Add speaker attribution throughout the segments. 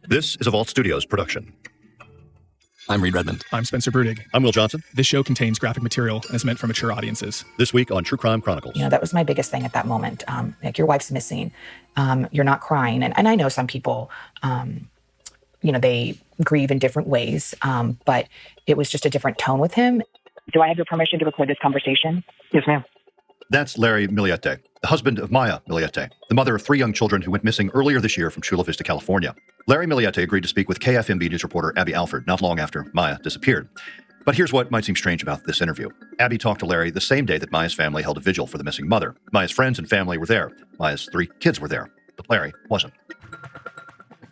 Speaker 1: This is a Vault Studios production.
Speaker 2: I'm Reed Redmond.
Speaker 3: I'm Spencer Brudig.
Speaker 1: I'm Will Johnson.
Speaker 3: This show contains graphic material and is meant for mature audiences.
Speaker 1: This week on True Crime Chronicles.
Speaker 4: That was my biggest thing at that moment. Like, your wife's missing. You're not crying. And I know some people, they grieve in different ways, but it was just a different tone with him. Do I have your permission to record this conversation?
Speaker 5: Yes, ma'am.
Speaker 1: That's Larry Millete, the husband of Maya Millete, the mother of 3 young children who went missing earlier this year from Chula Vista, California. Larry Millete agreed to speak with KFMB news reporter Abby Alford not long after Maya disappeared. But here's what might seem strange about this interview. Abby talked to Larry the same day that Maya's family held a vigil for the missing mother. Maya's friends and family were there. Maya's 3 kids were there, but Larry wasn't.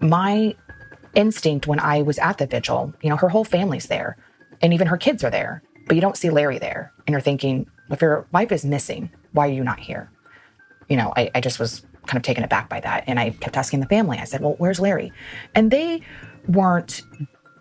Speaker 4: My instinct when I was at the vigil, her whole family's there, and even her kids are there, but you don't see Larry there. And you're thinking, if your wife is missing, why are you not here? I just was kind of taken aback by that. And I kept asking the family. I said, well, where's Larry? And they weren't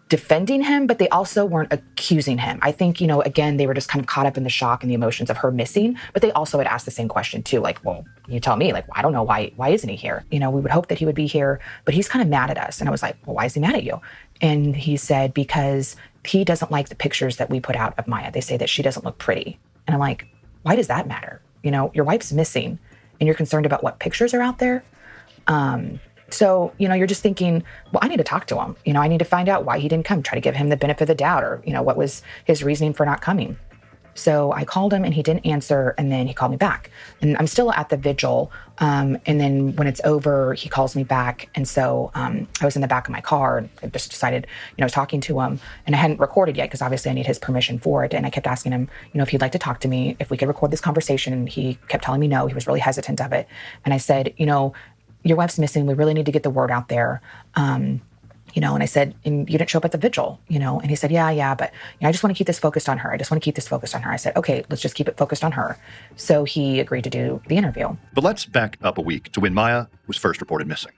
Speaker 4: defending him, but they also weren't accusing him. I think, again, they were just kind of caught up in the shock and the emotions of her missing, but they also had asked the same question too. Like, well, you tell me, I don't know, why isn't he here? We would hope that he would be here, but he's kind of mad at us. And I was like, well, why is he mad at you? And he said, because he doesn't like the pictures that we put out of Maya. They say that she doesn't look pretty. And I'm like, why does that matter? Your wife's missing and you're concerned about what pictures are out there. So, you're just thinking, well, I need to talk to him. I need to find out why he didn't come, try to give him the benefit of the doubt, or, what was his reasoning for not coming. So I called him and he didn't answer, and then he called me back. And I'm still at the vigil. And then when it's over, he calls me back. And so I was in the back of my car and I just decided, I was talking to him, and I hadn't recorded yet because obviously I need his permission for it. And I kept asking him, if he'd like to talk to me, if we could record this conversation. And he kept telling me no. He was really hesitant of it. And I said, your wife's missing. We really need to get the word out there. And I said, and you didn't show up at the vigil, and he said, yeah, but I just want to keep this focused on her. I said, okay, let's just keep it focused on her. So he agreed to do the interview.
Speaker 1: But let's back up a week to when Maya was first reported missing.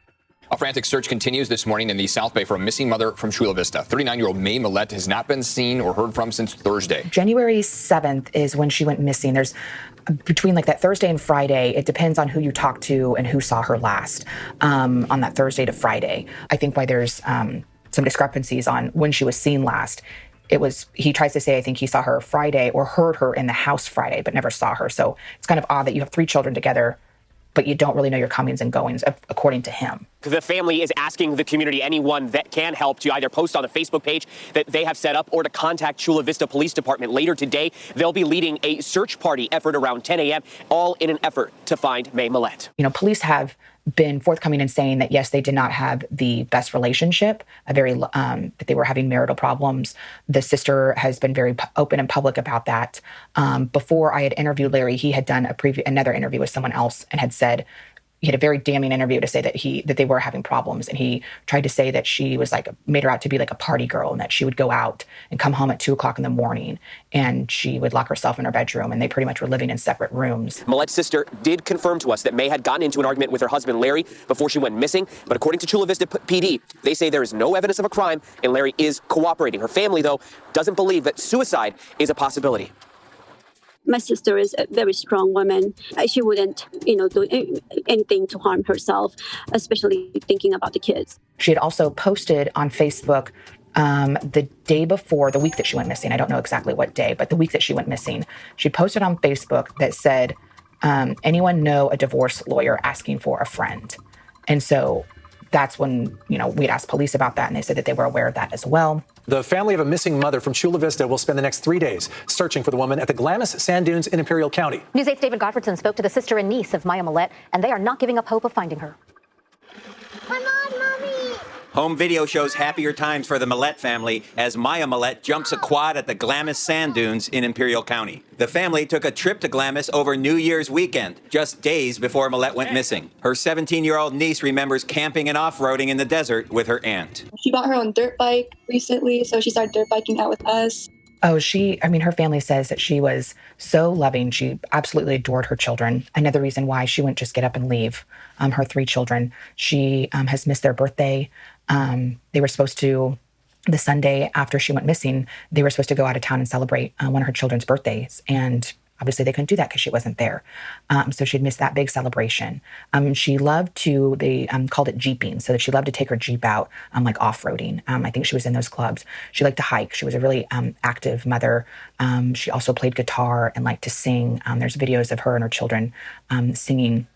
Speaker 2: A frantic search continues this morning in the South Bay for a missing mother from Chula Vista. 39-year-old Maya Millete has not been seen or heard from since Thursday.
Speaker 4: January 7th is when she went missing. There's between that Thursday and Friday, it depends on who you talk to and who saw her last on that Thursday to Friday. I think why there's some discrepancies on when she was seen last. He tries to say, I think he saw her Friday or heard her in the house Friday, but never saw her. So it's kind of odd that you have 3 children together, but you don't really know your comings and goings, according to him.
Speaker 5: The family is asking the community, anyone that can help, to either post on the Facebook page that they have set up or to contact Chula Vista Police Department later today. They'll be leading a search party effort around 10 a.m., all in an effort to find Maya Millete.
Speaker 4: Police have been forthcoming in saying that, yes, they did not have the best relationship, that they were having marital problems. The sister has been very open and public about that. Before I had interviewed Larry, he had done another interview with someone else and had said, he had a very damning interview to say that they were having problems. And he tried to say that she was made her out to be like a party girl, and that she would go out and come home at 2:00 in the morning and she would lock herself in her bedroom, and they pretty much were living in separate rooms.
Speaker 5: Millete's sister did confirm to us that May had gotten into an argument with her husband, Larry, before she went missing. But according to Chula Vista PD, they say there is no evidence of a crime and Larry is cooperating. Her family, though, doesn't believe that suicide is a possibility.
Speaker 6: My sister is a very strong woman. She wouldn't, do anything to harm herself, especially thinking about the kids.
Speaker 4: She had also posted on Facebook the day before, the week that she went missing. I don't know exactly what day, but the week that she went missing, she posted on Facebook that said, anyone know a divorce lawyer asking for a friend? And so that's when, we'd asked police about that, and they said that they were aware of that as well.
Speaker 7: The family of a missing mother from Chula Vista will spend the next 3 days searching for the woman at the Glamis Sand Dunes in Imperial County.
Speaker 8: News 8's David Gottfredson spoke to the sister and niece of Maya Millete, and they are not giving up hope of finding her.
Speaker 9: Come on, Mommy!
Speaker 10: Home video shows happier times for the Millete family as Maya Millete jumps a quad at the Glamis Sand Dunes in Imperial County. The family took a trip to Glamis over New Year's weekend, just days before Millete went missing. Her 17-year-old niece remembers camping and off-roading in the desert with her aunt.
Speaker 11: She bought her own dirt bike recently, so she started dirt biking out with us.
Speaker 4: Oh, her family says that she was so loving. She absolutely adored her children. Another reason why she wouldn't just get up and leave her 3 children. She has missed their birthday. They were supposed to, the Sunday after she went missing, they were supposed to go out of town and celebrate one of her children's birthdays. And Obviously, they couldn't do that because she wasn't there. So she'd missed that big celebration. She loved to, they called it jeeping, so that she loved to take her Jeep out, like off-roading. I think she was in those clubs. She liked to hike. She was a really active mother. She also played guitar and liked to sing. There's videos of her and her children singing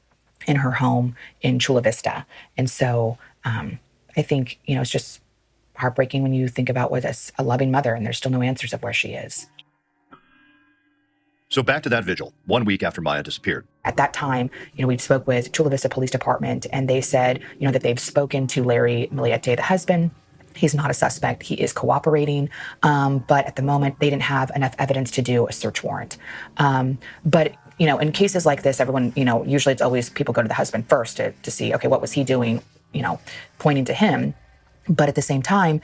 Speaker 4: in her home in Chula Vista. And so I think, it's just heartbreaking when you think about what a loving mother, and there's still no answers of where she is.
Speaker 1: So back to that vigil, 1 week after Maya disappeared.
Speaker 4: At that time, we spoke with Chula Vista Police Department, and they said, that they've spoken to Larry Millete, the husband. He's not a suspect. He is cooperating. But at the moment, they didn't have enough evidence to do a search warrant. But in cases like this, everyone, usually it's always people go to the husband first to see, okay, what was he doing, pointing to him. But at the same time,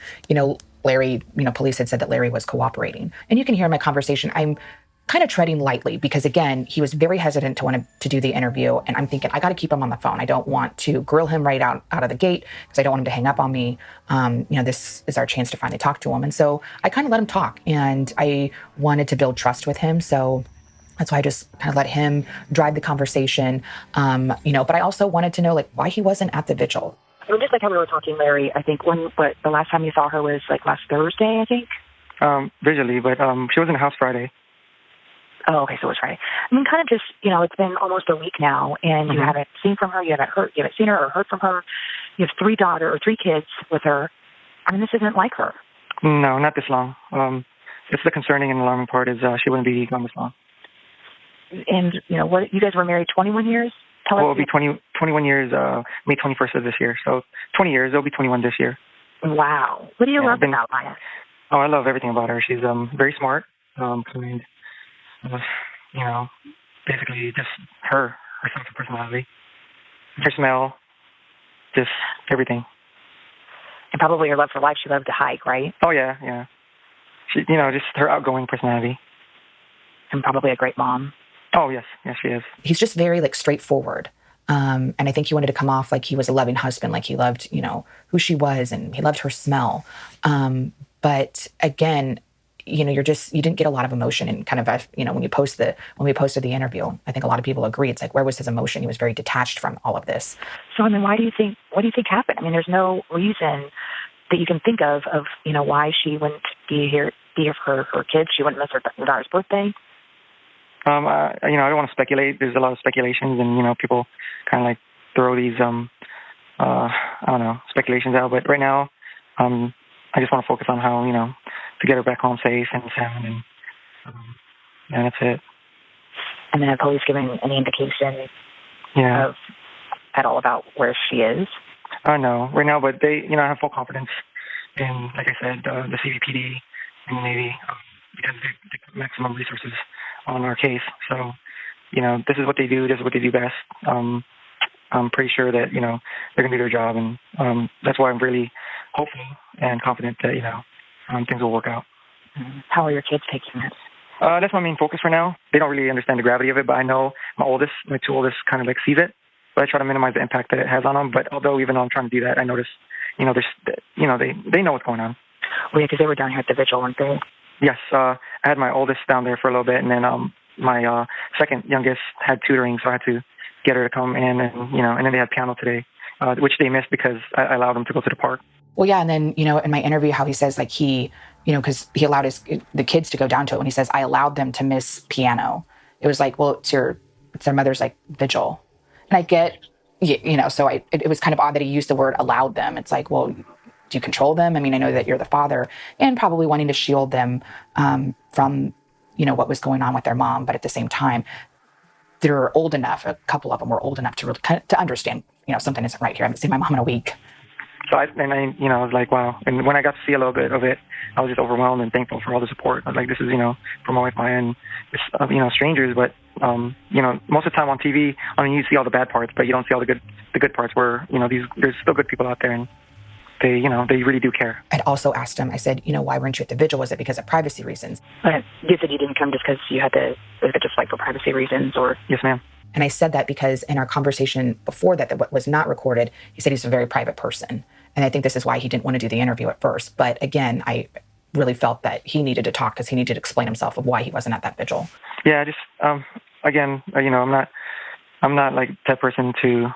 Speaker 4: Larry, police had said that Larry was cooperating. And you can hear in my conversation, I'm kind of treading lightly because, again, he was very hesitant to want to do the interview. And I'm thinking, I got to keep him on the phone. I don't want to grill him right out of the gate because I don't want him to hang up on me. This is our chance to finally talk to him. And so I kind of let him talk, and I wanted to build trust with him. So that's why I just kind of let him drive the conversation. But I also wanted to know why he wasn't at the vigil.
Speaker 12: Just like how we were talking, Larry, I think the last time you saw her was last Thursday, I think?
Speaker 13: Visually, but she was in the house Friday.
Speaker 12: Oh, okay, so it was Friday. Kind of just, it's been almost a week now, and you haven't seen from her, you haven't seen her or heard from her. You have 3 kids with her. This isn't like her.
Speaker 13: No, not this long. It's the concerning and alarming part is she wouldn't be gone this long.
Speaker 12: And, what you guys were married 21 years?
Speaker 13: It'll be 21 years, May 21st of this year. So 20 years, it'll be 21 this year.
Speaker 12: Wow. What do you love about Maya?
Speaker 13: Oh, I love everything about her. She's very smart, kind, basically just her sense of personality, her smell, just everything.
Speaker 12: And probably her love for life. She loved to hike, right?
Speaker 13: Oh, yeah. She, just her outgoing personality.
Speaker 12: And probably a great mom.
Speaker 13: Oh, yes, she is.
Speaker 4: He's just very straightforward. And I think he wanted to come off like he was a loving husband, like he loved, who she was, and he loved her smell. But again, you didn't get a lot of emotion, and kind of, when we posted the interview, I think a lot of people agree. It's where was his emotion? He was very detached from all of this.
Speaker 12: So, what do you think happened? There's no reason that you can think of, why she wouldn't be here for her kids. She wouldn't miss her daughter's birthday.
Speaker 13: I don't want to speculate. There's a lot of speculations, and, people kind of throw these, speculations out. But right now, I just want to focus on how, to get her back home safe and sound, and that's it.
Speaker 12: And then have police given any indication at all about where she is?
Speaker 13: No, right now, but they, I have full confidence in, like I said, the CVPD and the Navy, because they put maximum resources on our case. So, this is what they do. This is what they do best. I'm pretty sure that, they're going to do their job. And that's why I'm really hopeful and confident that, things will work out.
Speaker 12: How are your kids taking it?
Speaker 13: That's my main focus for now. They don't really understand the gravity of it, but I know my 2 oldest kind of sees it. But I try to minimize the impact that it has on them. But although even though I'm trying to do that, I notice, they know what's going on.
Speaker 12: Well, yeah, because they were down here at the vigil, weren't they?
Speaker 13: Yes, I had my oldest down there for a little bit, and then my second youngest had tutoring, so I had to get her to come in, and then they had piano today, which they missed because I allowed them to go to the park.
Speaker 4: Well, yeah, and then, in my interview, how he says, he, because he allowed the kids to go down to it, when he says, I allowed them to miss piano. It was well, it's their mother's, vigil. And I get, so it was kind of odd that he used the word allowed them. It's well, do you control them? I know that you're the father, and probably wanting to shield them from, what was going on with their mom. But at the same time, they're old enough, a couple of them were old enough to really to understand, something isn't right here. I haven't seen my mom in a week.
Speaker 13: So I was wow. And when I got to see a little bit of it, I was just overwhelmed and thankful for all the support. I was this is, for my wife, Maya, and it's, strangers. But, most of the time on TV, you see all the bad parts, but you don't see all the good parts where, there's still good people out there, and they, they really do care.
Speaker 4: I'd also asked him, I said, why weren't you at the vigil? Was it because of privacy reasons?
Speaker 12: But you said you didn't come just because you had to, was it just for privacy reasons, or?
Speaker 13: Yes, ma'am.
Speaker 4: And I said that because in our conversation before that was not recorded, he said he's a very private person. And I think this is why he didn't want to do the interview at first. But again, I really felt that he needed to talk because he needed to explain himself of why he wasn't at that vigil.
Speaker 13: Yeah, I just Again, I'm not like that person to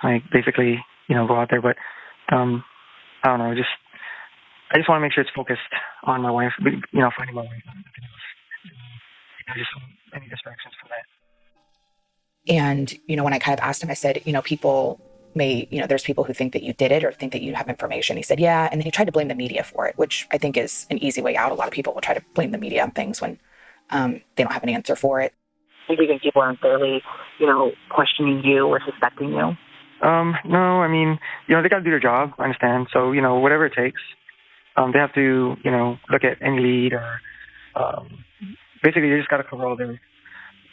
Speaker 13: like basically, go out there, but I don't know, I just want to make sure it's focused on my wife, finding my wife, nothing else. I just don't want any distractions from that.
Speaker 4: And, when I kind of asked him, I said, people may, there's people who think that you did it or think that you have information. He said, yeah. And then he tried to blame the media for it, which I think is an easy way out. A lot of people will try to blame the media on things when they don't have an answer for it.
Speaker 12: Do you think people are unfairly, questioning you or suspecting you?
Speaker 13: No, I mean, they got to do their job. I understand. So, whatever it takes, they have to, look at any lead or, basically they just got to cover all the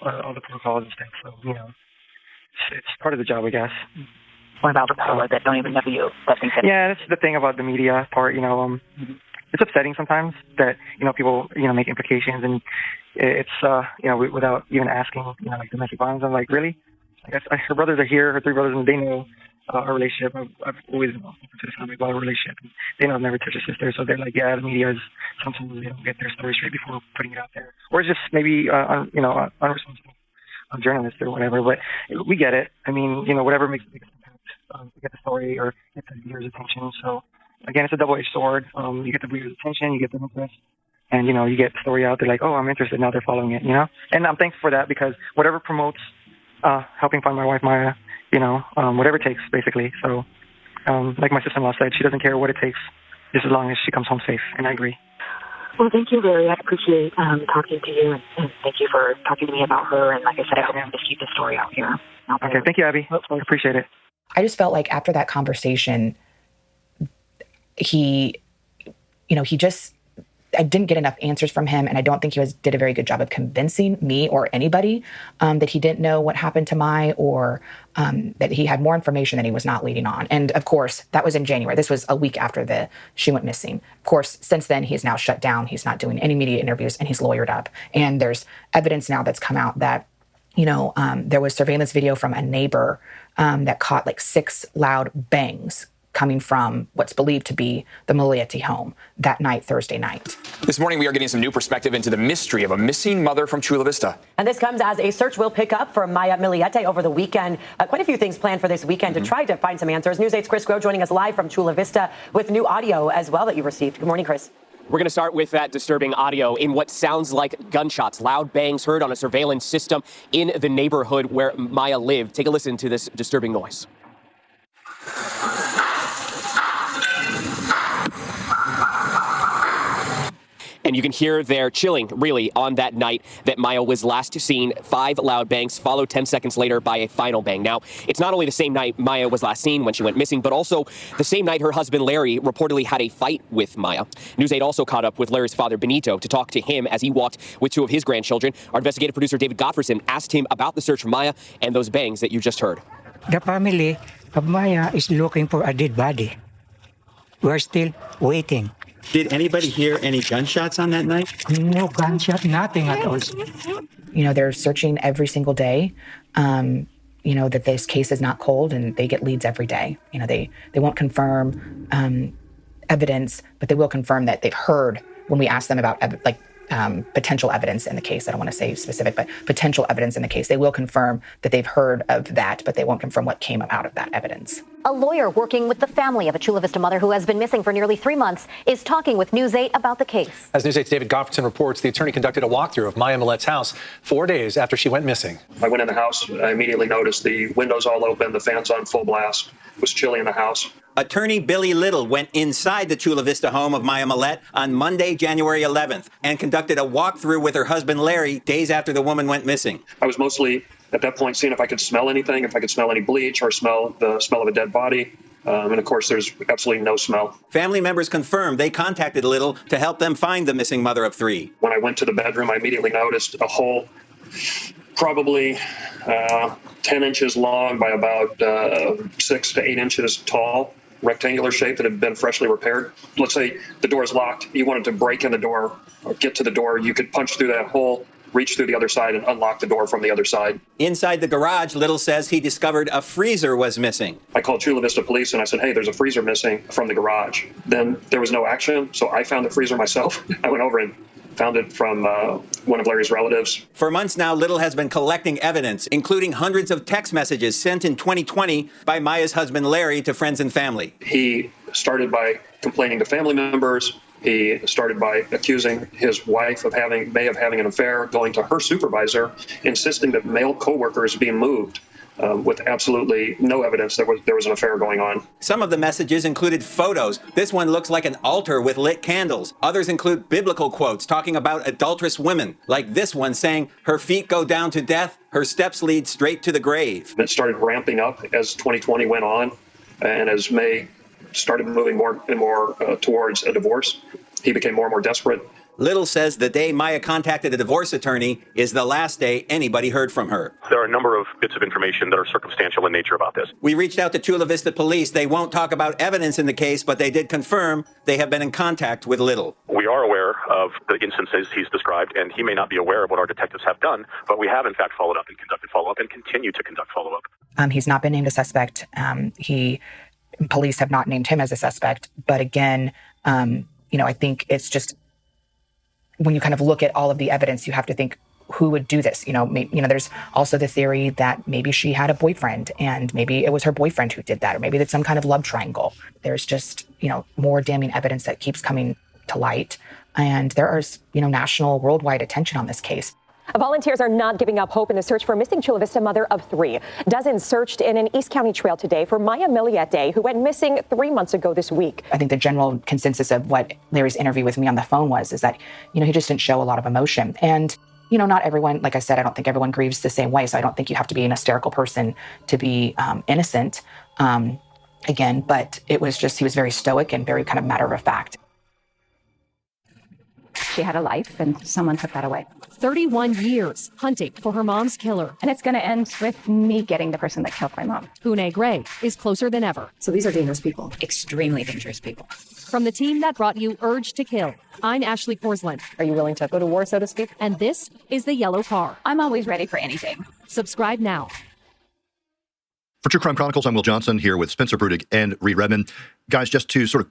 Speaker 13: protocols and stuff. So, it's part of the job, I guess.
Speaker 12: What about the public that don't even know you?
Speaker 13: Yeah, that's the thing about the media part, It's upsetting sometimes that, people, make implications and it's, without even asking, like domestic violence. I'm like, really? I guess her brothers are here, her three brothers, and they know our relationship. I've always been open to the family about our relationship. And they know I've never touched a sister, so they're like, yeah, the media is, sometimes they don't get their story straight before putting it out there. Or it's just maybe, unresponsible journalists or whatever, but we get it. I mean, whatever makes the biggest impact to get the story or get the viewers' attention. So, again, it's a double-edged sword. You get the viewers' attention, you get the interest, and, you get the story out. They're like, oh, I'm interested. Now they're following it, And I'm thankful for that because whatever promotes helping find my wife, Maya, whatever it takes, basically. So, like my sister-in-law said, she doesn't care what it takes, just as long as she comes home safe, and I agree.
Speaker 12: Well, thank you, Larry. I appreciate talking to you, and thank you for talking to me about her. And like I said, I hope to keep the story out here.
Speaker 13: Okay, thank you, Abby. I appreciate it.
Speaker 4: I just felt like after that conversation, I didn't get enough answers from him, and I don't think he did a very good job of convincing me or anybody that he didn't know what happened to Mai or that he had more information than he was not leading on. And of course, that was in January. This was a week after she went missing. Of course, since then, he's now shut down. He's not doing any media interviews, and he's lawyered up. And there's evidence now that's come out that, there was surveillance video from a neighbor that caught like 6 loud bangs coming from what's believed to be the Millete home that night, Thursday night.
Speaker 2: This morning, we are getting some new perspective into the mystery of a missing mother from Chula Vista.
Speaker 14: And this comes as a search will pick up for Maya Millete over the weekend. Quite a few things planned for this weekend to try to find some answers. News 8's Chris Groh joining us live from Chula Vista with new audio as well that you received. Good morning, Chris.
Speaker 5: We're going to start with that disturbing audio in what sounds like gunshots, loud bangs heard on a surveillance system in the neighborhood where Maya lived. Take a listen to this disturbing noise. And you can hear their chilling, really, on that night that Maya was last seen. 5 loud bangs, followed 10 seconds later by a final bang. Now, it's not only the same night Maya was last seen when she went missing, but also the same night her husband, Larry, reportedly had a fight with Maya. News 8 also caught up with Larry's father, Benito, to talk to him as he walked with 2 of his grandchildren. Our investigative producer, David Gottfredson, asked him about the search for Maya and those bangs that you just heard.
Speaker 15: The family of Maya is looking for a dead body. We're still waiting.
Speaker 16: Did anybody hear any gunshots on that night?
Speaker 15: No gunshot, nothing at all.
Speaker 4: They're searching every single day. That this case is not cold and they get leads every day. They won't confirm evidence, but they will confirm that they've heard when we ask them about potential evidence in the case. I don't want to say specific, but potential evidence in the case. They will confirm that they've heard of that, but they won't confirm what came out of that evidence.
Speaker 8: A lawyer working with the family of a Chula Vista mother who has been missing for nearly 3 months is talking with News 8 about the case.
Speaker 7: As News 8's David Gottfredson reports, the attorney conducted a walkthrough of Maya Millete's house 4 days after she went missing.
Speaker 17: I went in the house. I immediately noticed the windows all open, the fans on full blast. It was chilly in the house.
Speaker 10: Attorney Billy Little went inside the Chula Vista home of Maya Millete on Monday, January 11th, and conducted a walkthrough with her husband, Larry, days after the woman went missing.
Speaker 17: I was mostly, at that point, seeing if I could smell anything, if I could smell any bleach or smell the smell of a dead body. And, of course, there's absolutely no smell.
Speaker 10: Family members confirmed they contacted Little to help them find the missing mother of 3.
Speaker 17: When I went to the bedroom, I immediately noticed a hole probably 10 inches long by about 6 to 8 inches tall, rectangular shape that had been freshly repaired. Let's say the door is locked. You wanted to break in the door or get to the door. You could punch through that hole, reach through the other side, and unlock the door from the other side.
Speaker 10: Inside the garage, Little says he discovered a freezer was missing.
Speaker 17: I called Chula Vista Police and I said, hey, there's a freezer missing from the garage. Then there was no action, so I found the freezer myself. I went over and found it from one of Larry's relatives.
Speaker 10: For months now, Little has been collecting evidence, including hundreds of text messages sent in 2020 by Maya's husband, Larry, to friends and family.
Speaker 17: He started by complaining to family members. He started by accusing his wife of having an affair, going to her supervisor, insisting that male coworkers be moved. With absolutely no evidence that there was an affair going on.
Speaker 10: Some of the messages included photos. This one looks like an altar with lit candles. Others include biblical quotes talking about adulterous women, like this one saying, "Her feet go down to death, her steps lead straight to the grave."
Speaker 17: It started ramping up as 2020 went on, and as May started moving more and more towards a divorce, he became more and more desperate.
Speaker 10: Little says the day Maya contacted a divorce attorney is the last day anybody heard from her.
Speaker 18: There are a number of bits of information that are circumstantial in nature about this.
Speaker 10: We reached out to Chula Vista Police. They won't talk about evidence in the case, but they did confirm they have been in contact with Little.
Speaker 18: We are aware of the instances he's described, and he may not be aware of what our detectives have done, but we have in fact followed up and conducted follow-up and continue to conduct follow-up.
Speaker 4: He's not been named a suspect. Police have not named him as a suspect. But again, I think it's just, when you kind of look at all of the evidence, you have to think, who would do this? There's also the theory that maybe she had a boyfriend and maybe it was her boyfriend who did that, or maybe it's some kind of love triangle. There's just, more damning evidence that keeps coming to light. And there is, national, worldwide attention on this case.
Speaker 19: Volunteers are not giving up hope in the search for missing Chula Vista mother of 3. Dozens searched in an East County trail today for Maya Millete, who went missing 3 months ago this week.
Speaker 4: I think the general consensus of what Larry's interview with me on the phone is that, he just didn't show a lot of emotion. And, not everyone, like I said, I don't think everyone grieves the same way. So I don't think you have to be an hysterical person to be innocent. Again, but it was just, he was very stoic and very kind of matter of fact.
Speaker 20: She had a life and someone took that away.
Speaker 21: 31 years hunting for her mom's killer.
Speaker 20: And it's going to end with me getting the person that killed my mom.
Speaker 21: Hune Gray is closer than ever.
Speaker 20: So these are dangerous people. Extremely dangerous people.
Speaker 21: From the team that brought you Urge to Kill, I'm Ashley Korsland.
Speaker 20: Are you willing to go to war, so to speak?
Speaker 21: And this is The Yellow Car.
Speaker 20: I'm always ready for anything.
Speaker 21: Subscribe now.
Speaker 1: For True Crime Chronicles, I'm Will Johnson here with Spencer Brudig and Reed Redman. Guys, just to sort of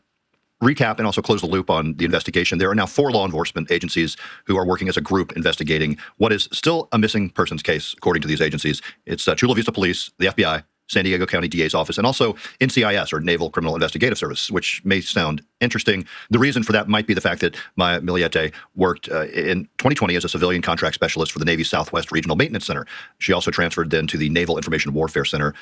Speaker 1: recap and also close the loop on the investigation, there are now 4 law enforcement agencies who are working as a group investigating what is still a missing persons case, according to these agencies. It's Chula Vista Police, the FBI, San Diego County DA's office, and also NCIS, or Naval Criminal Investigative Service, which may sound interesting. The reason for that might be the fact that Maya Millete worked in 2020 as a civilian contract specialist for the Navy's Southwest Regional Maintenance Center. She also transferred then to the Naval Information Warfare Center.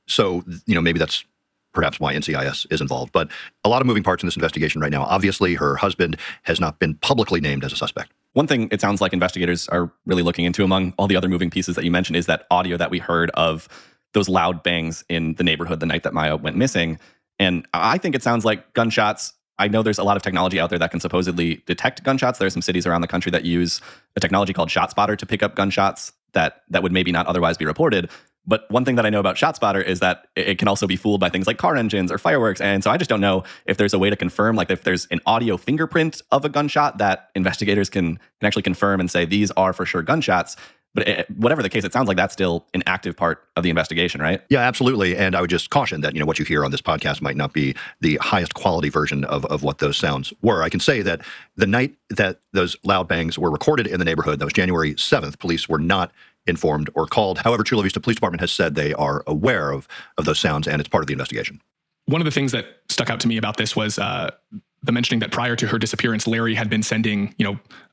Speaker 1: So, maybe that's perhaps why NCIS is involved. But a lot of moving parts in this investigation right now. Obviously, her husband has not been publicly named as a suspect.
Speaker 22: One thing it sounds like investigators are really looking into, among all the other moving pieces that you mentioned, is that audio that we heard of those loud bangs in the neighborhood the night that Maya went missing. And I think it sounds like gunshots. I know there's a lot of technology out there that can supposedly detect gunshots. There are some cities around the country that use a technology called ShotSpotter to pick up gunshots that would maybe not otherwise be reported. But one thing that I know about ShotSpotter is that it can also be fooled by things like car engines or fireworks. And so I just don't know if there's a way to confirm, like if there's an audio fingerprint of a gunshot that investigators can actually confirm and say these are for sure gunshots. But whatever the case, it sounds like that's still an active part of the investigation, right?
Speaker 1: Yeah, absolutely. And I would just caution that, what you hear on this podcast might not be the highest quality version of what those sounds were. I can say that the night that those loud bangs were recorded in the neighborhood, that was January 7th, police were not informed or called. However, Chula Vista Police Department has said they are aware of those sounds, and it's part of the investigation.
Speaker 3: One of the things that stuck out to me about this was the mentioning that prior to her disappearance, Larry had been sending,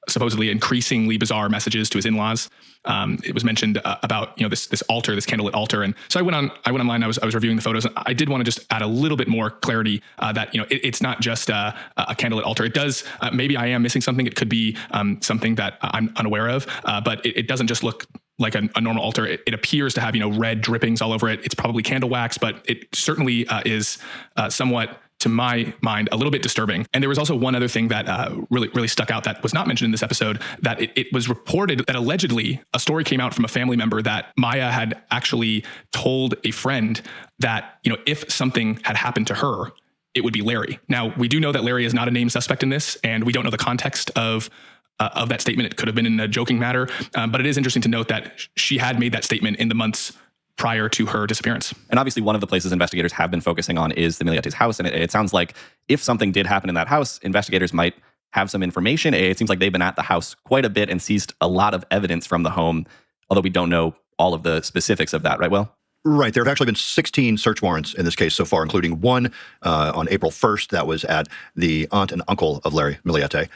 Speaker 3: supposedly increasingly bizarre messages to his in-laws. It was mentioned about, this altar, this candlelit altar. And so I went online, I was reviewing the photos, and I did want to just add a little bit more clarity that, it's not just a candlelit altar. It does, maybe I am missing something. It could be something that I'm unaware of, but it doesn't just look like a normal altar. It appears to have, red drippings all over it. It's probably candle wax, but it certainly is somewhat, to my mind, a little bit disturbing. And there was also one other thing that really stuck out that was not mentioned in this episode, that it was reported that allegedly a story came out from a family member that Maya had actually told a friend that, if something had happened to her, it would be Larry. Now, we do know that Larry is not a named suspect in this, and we don't know the context of that statement. It could have been in a joking matter, but it is interesting to note that she had made that statement in the months prior to her disappearance.
Speaker 22: And obviously one of the places investigators have been focusing on is the Millete's house. And it sounds like if something did happen in that house, investigators might have some information. It seems like they've been at the house quite a bit and seized a lot of evidence from the home, although we don't know all of the specifics of that, right, Will?
Speaker 1: Right. There have actually been 16 search warrants in this case so far, including one on April 1st that was at the aunt and uncle of Larry Millete.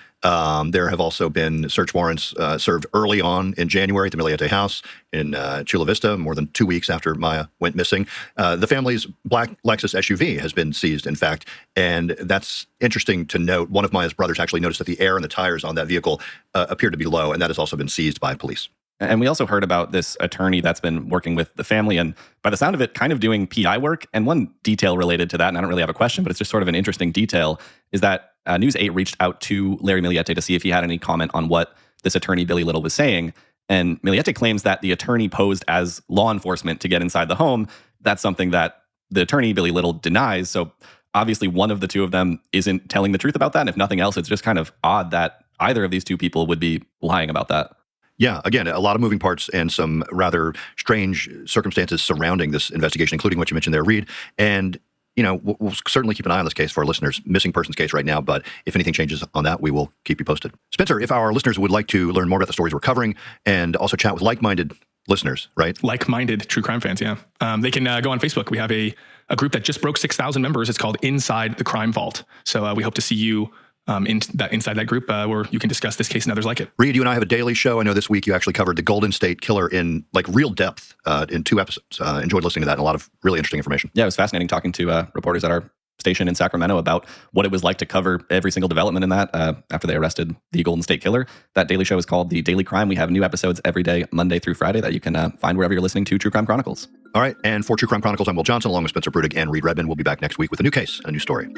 Speaker 1: There have also been search warrants served early on in January at the Millete house in Chula Vista, more than 2 weeks after Maya went missing. The family's black Lexus SUV has been seized, in fact, and that's interesting to note. One of Maya's brothers actually noticed that the air in the tires on that vehicle appeared to be low, and that has also been seized by police.
Speaker 22: And we also heard about this attorney that's been working with the family and, by the sound of it, kind of doing PI work. And one detail related to that, and I don't really have a question, but it's just sort of an interesting detail, is that News 8 reached out to Larry Millete to see if he had any comment on what this attorney, Billy Little, was saying. And Millete claims that the attorney posed as law enforcement to get inside the home. That's something that the attorney, Billy Little, denies. So obviously one of the two of them isn't telling the truth about that. And if nothing else, it's just kind of odd that either of these two people would be lying about that.
Speaker 1: Yeah, again, a lot of moving parts and some rather strange circumstances surrounding this investigation, including what you mentioned there, Reed. And, we'll certainly keep an eye on this case for our listeners, missing persons case right now. But if anything changes on that, we will keep you posted. Spencer, if our listeners would like to learn more about the stories we're covering and also chat with like-minded listeners, right?
Speaker 3: Like-minded true crime fans, yeah. They can go on Facebook. We have a group that just broke 6,000 members. It's called Inside the Crime Vault. So we hope to see you inside that group where you can discuss this case and others like it.
Speaker 1: Reed, you and I have a daily show. I know this week you actually covered the Golden State Killer in real depth in 2 episodes. Enjoyed listening to that and a lot of really interesting information.
Speaker 22: Yeah, it was fascinating talking to reporters at our station in Sacramento about what it was like to cover every single development in that after they arrested the Golden State Killer. That daily show is called The Daily Crime. We have new episodes every day, Monday through Friday, that you can find wherever you're listening to True Crime Chronicles.
Speaker 1: All right, and for True Crime Chronicles, I'm Will Johnson, along with Spencer Brudig and Reed Redman. We'll be back next week with a new case and a new story.